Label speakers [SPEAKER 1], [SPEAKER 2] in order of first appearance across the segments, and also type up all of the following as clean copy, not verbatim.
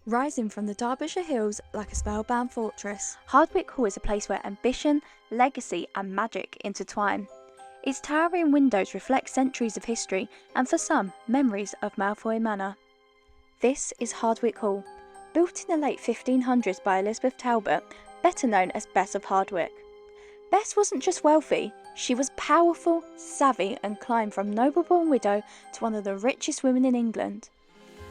[SPEAKER 1] Rising from the Derbyshire hills like a spellbound fortress, Hardwick Hall is a place where ambition, legacy and magic intertwine. Its towering windows reflect centuries of history and, for some, memories of Malfoy Manor. This is Hardwick Hall, built in the late 1500s by Elizabeth Talbot, better known as Bess of Hardwick. Bess wasn't just wealthy, she was powerful, savvy and climbed from noble-born widow to one of the richest women in England.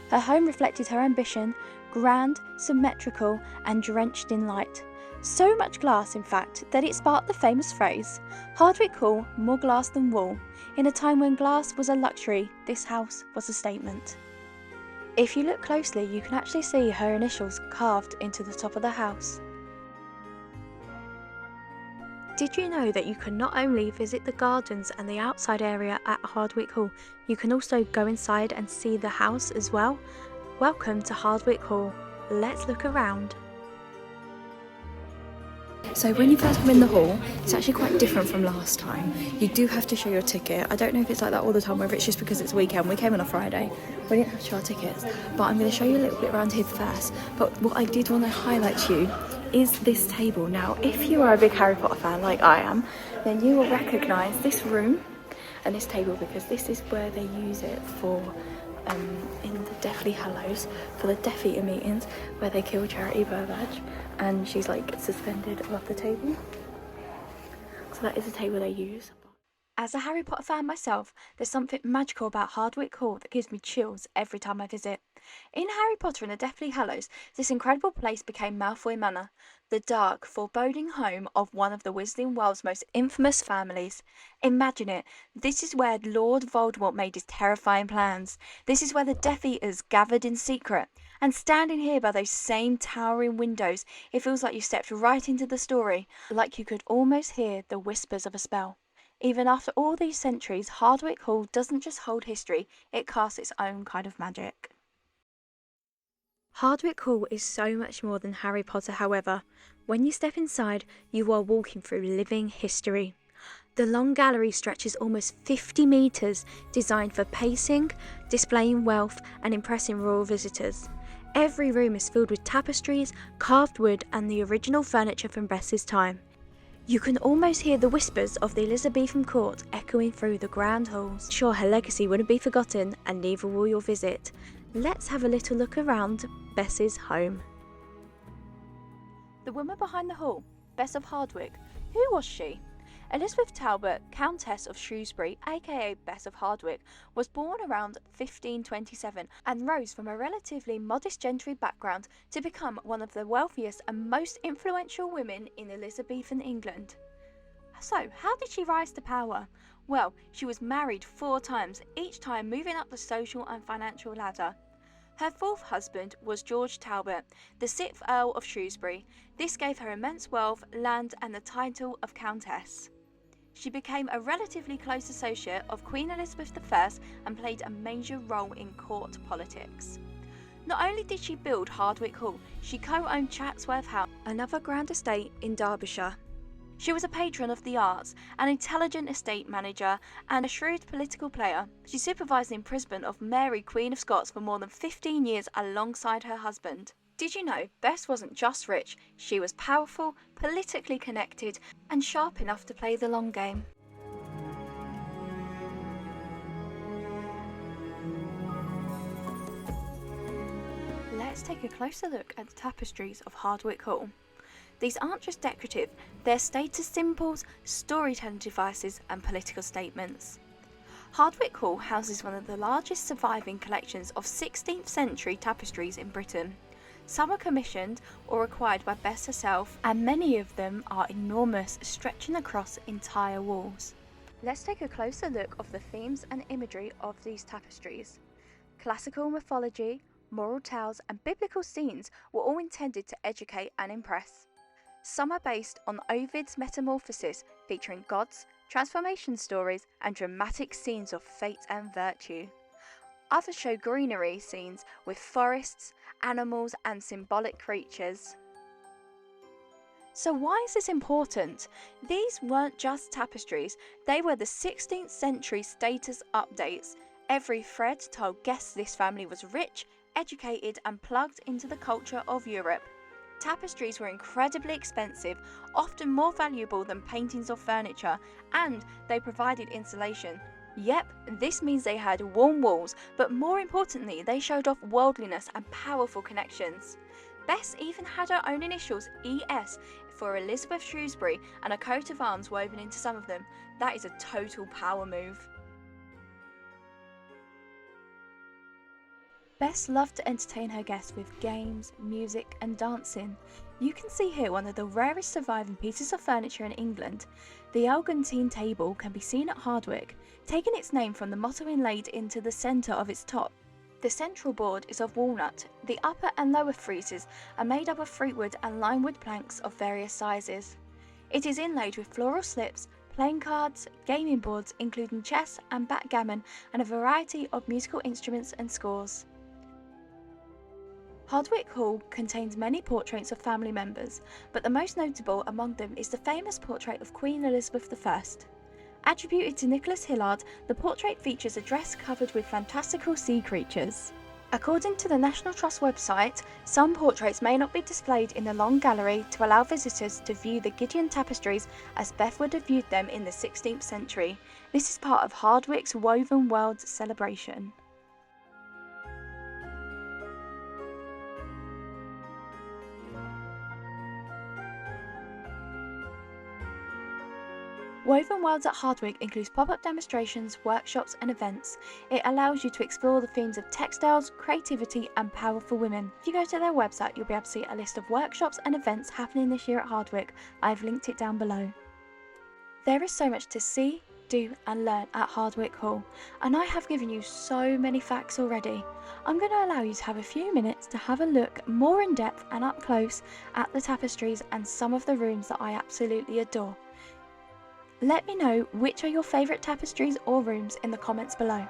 [SPEAKER 1] Her home reflected her ambition, grand, symmetrical and drenched in light. So much glass, in fact, that it sparked the famous phrase, "Hardwick Hall, more glass than wool." In a time when glass was a luxury, this house was a statement. If you look closely, you can actually see her initials carved into the top of the house. Did you know that you can not only visit the gardens and the outside area at Hardwick Hall, you can also go inside and see the house as well? Welcome to Hardwick Hall. Let's look around. So when you first come in the hall, it's actually quite different from last time. You do have to show your ticket. I don't know if it's like that all the time, whether it's just because it's weekend. We came on a Friday. We didn't have to show our tickets. But I'm going to show you a little bit around here first. But what I did want to highlight to you is this table. Now, if you are a big Harry Potter fan like I am, then you will recognise this room and this table, because this is where they use it for in the Deathly Hallows, for the Death Eater meetings where they kill Charity Burbage, and she's like suspended above the table. So that is the table they use. As a Harry Potter fan myself, there's something magical about Hardwick Hall that gives me chills every time I visit. In Harry Potter and the Deathly Hallows, this incredible place became Malfoy Manor, the dark, foreboding home of one of the Wizarding World's most infamous families. Imagine it, this is where Lord Voldemort made his terrifying plans. This is where the Death Eaters gathered in secret. And standing here by those same towering windows, it feels like you stepped right into the story, like you could almost hear the whispers of a spell. Even after all these centuries, Hardwick Hall doesn't just hold history, it casts its own kind of magic. Hardwick Hall is so much more than Harry Potter, however. When you step inside, you are walking through living history. The long gallery stretches almost 50 metres, designed for pacing, displaying wealth and impressing royal visitors. Every room is filled with tapestries, carved wood and the original furniture from Bess's time. You can almost hear the whispers of the Elizabethan court echoing through the grand halls. Sure, her legacy wouldn't be forgotten, and neither will your visit. Let's have a little look around Bess's home. The woman behind the hall, Bess of Hardwick. Who was she? Elizabeth Talbot, Countess of Shrewsbury, aka Bess of Hardwick, was born around 1527 and rose from a relatively modest gentry background to become one of the wealthiest and most influential women in Elizabethan England. So, how did she rise to power? Well, she was married 4 times, each time moving up the social and financial ladder. Her 4th husband was George Talbot, the 6th Earl of Shrewsbury. This gave her immense wealth, land and the title of Countess. She became a relatively close associate of Queen Elizabeth I and played a major role in court politics. Not only did she build Hardwick Hall, she co-owned Chatsworth House, another grand estate in Derbyshire. She was a patron of the arts, an intelligent estate manager and a shrewd political player. She supervised the imprisonment of Mary, Queen of Scots, for more than 15 years alongside her husband. Did you know Bess wasn't just rich, she was powerful, politically connected and sharp enough to play the long game. Let's take a closer look at the tapestries of Hardwick Hall. These aren't just decorative, they're status symbols, storytelling devices and political statements. Hardwick Hall houses one of the largest surviving collections of 16th century tapestries in Britain. Some are commissioned or acquired by Bess herself, and many of them are enormous, stretching across entire walls. Let's take a closer look of the themes and imagery of these tapestries. Classical mythology, moral tales and biblical scenes were all intended to educate and impress. Some are based on Ovid's Metamorphoses, featuring gods, transformation stories and dramatic scenes of fate and virtue. Others show greenery scenes with forests, animals and symbolic creatures. So why is this important? These weren't just tapestries, they were the 16th century status updates. Every thread told guests this family was rich, educated and plugged into the culture of Europe. Tapestries were incredibly expensive, often more valuable than paintings or furniture, and they provided insulation. Yep, this means they had warm walls, but more importantly, they showed off worldliness and powerful connections. Bess even had her own initials, ES, for Elizabeth Shrewsbury, and a coat of arms woven into some of them. That is a total power move. Bess loved to entertain her guests with games, music and dancing. You can see here one of the rarest surviving pieces of furniture in England. The Elgantine table can be seen at Hardwick, taking its name from the motto inlaid into the centre of its top. The central board is of walnut. The upper and lower friezes are made up of fruitwood and limewood planks of various sizes. It is inlaid with floral slips, playing cards, gaming boards including chess and backgammon, and a variety of musical instruments and scores. Hardwick Hall contains many portraits of family members, but the most notable among them is the famous portrait of Queen Elizabeth I. Attributed to Nicholas Hillard, the portrait features a dress covered with fantastical sea creatures. According to the National Trust website, some portraits may not be displayed in the long gallery to allow visitors to view the Gideon tapestries as Beth would have viewed them in the 16th century. This is part of Hardwick's Woven World celebration. Woven Worlds at Hardwick includes pop-up demonstrations, workshops and events. It allows you to explore the themes of textiles, creativity and powerful women. If you go to their website, you'll be able to see a list of workshops and events happening this year at Hardwick. I've linked it down below. There is so much to see, do and learn at Hardwick Hall, and I have given you so many facts already. I'm going to allow you to have a few minutes to have a look more in depth and up close at the tapestries and some of the rooms that I absolutely adore. Let me know which are your favourite tapestries or rooms in the comments below.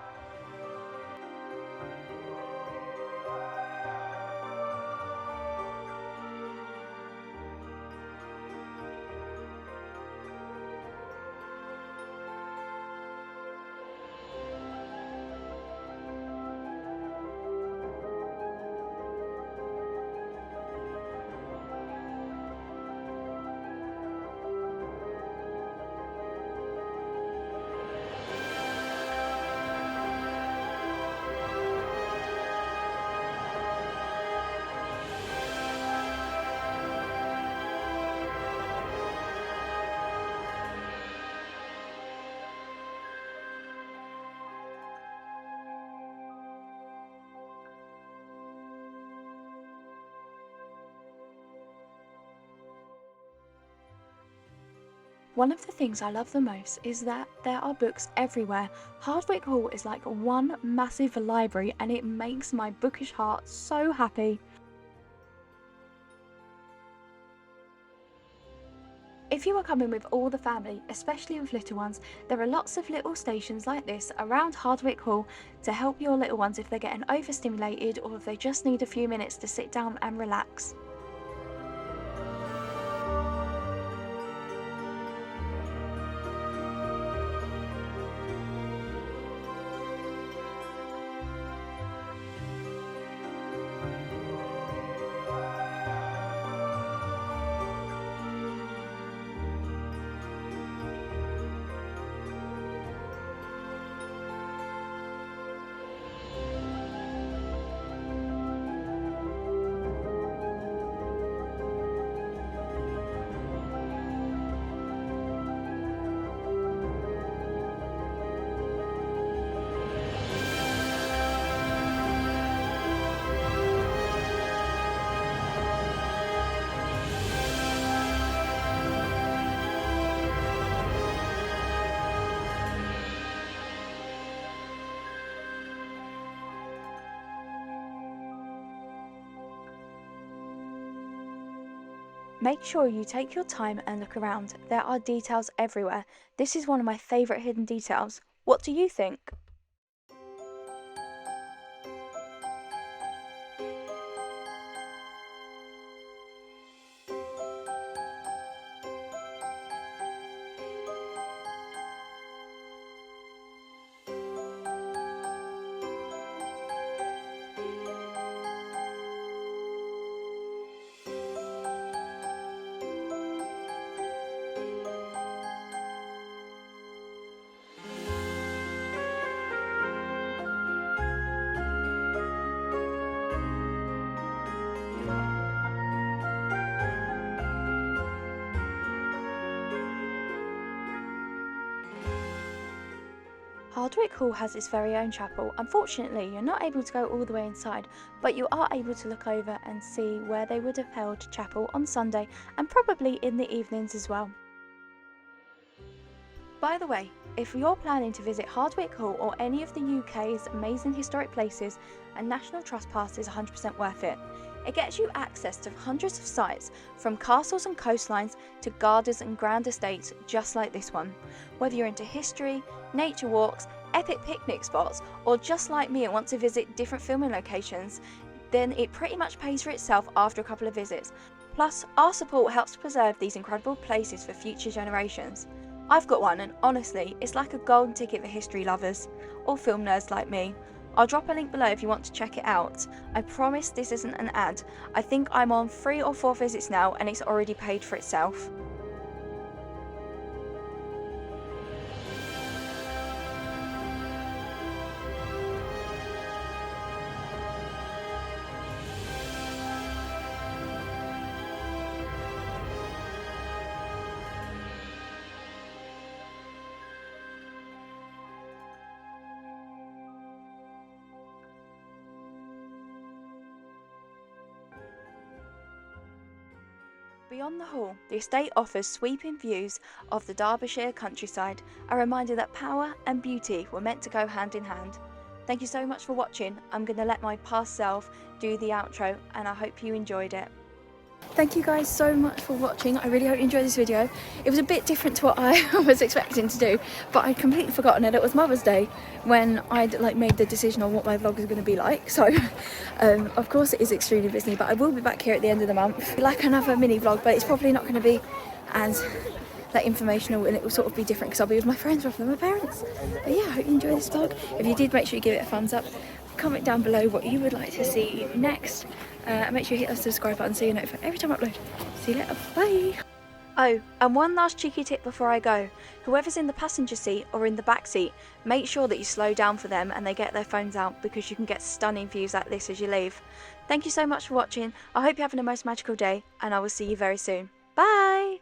[SPEAKER 1] One of the things I love the most is that there are books everywhere. Hardwick Hall is like one massive library and it makes my bookish heart so happy. If you are coming with all the family, especially with little ones, there are lots of little stations like this around Hardwick Hall to help your little ones if they're getting overstimulated or if they just need a few minutes to sit down and relax. Make sure you take your time and look around. There are details everywhere. This is one of my favourite hidden details. What do you think? Hardwick Hall has its very own chapel. Unfortunately, you're not able to go all the way inside, but you are able to look over and see where they would have held chapel on Sunday and probably in the evenings as well. By the way, if you're planning to visit Hardwick Hall or any of the UK's amazing historic places, a National Trust pass is 100% worth it. It gets you access to hundreds of sites, from castles and coastlines to gardens and grand estates just like this one. Whether you're into history, nature walks, epic picnic spots, or just like me and want to visit different filming locations, then it pretty much pays for itself after a couple of visits. Plus, our support helps preserve these incredible places for future generations. I've got one, and honestly, it's like a golden ticket for history lovers, or film nerds like me. I'll drop a link below if you want to check it out. I promise this isn't an ad. I think I'm on 3 or 4 visits now and it's already paid for itself. Beyond the hall, the estate offers sweeping views of the Derbyshire countryside, a reminder that power and beauty were meant to go hand in hand. Thank you so much for watching. I'm going to let my past self do the outro, and I hope you enjoyed it. Thank you guys so much for watching. I really hope you enjoyed this video. It was a bit different to what I was expecting to do, but I'd completely forgotten it. It was Mother's Day when I'd made the decision on what my vlog was going to be like. So of course it is extremely busy, but I will be back here at the end of the month. Like another mini vlog, but it's probably not going to be as informational, and it will sort of be different because I'll be with my friends rather than my parents. But yeah, I hope you enjoyed this vlog. If you did, make sure you give it a thumbs up. Comment down below what you would like to see next. And make sure you hit the subscribe button so you're notified every time I upload. See you later, bye! Oh, and one last cheeky tip before I go. Whoever's in the passenger seat or in the back seat, make sure that you slow down for them and they get their phones out, because you can get stunning views like this as you leave. Thank you so much for watching. I hope you're having the most magical day, and I will see you very soon. Bye!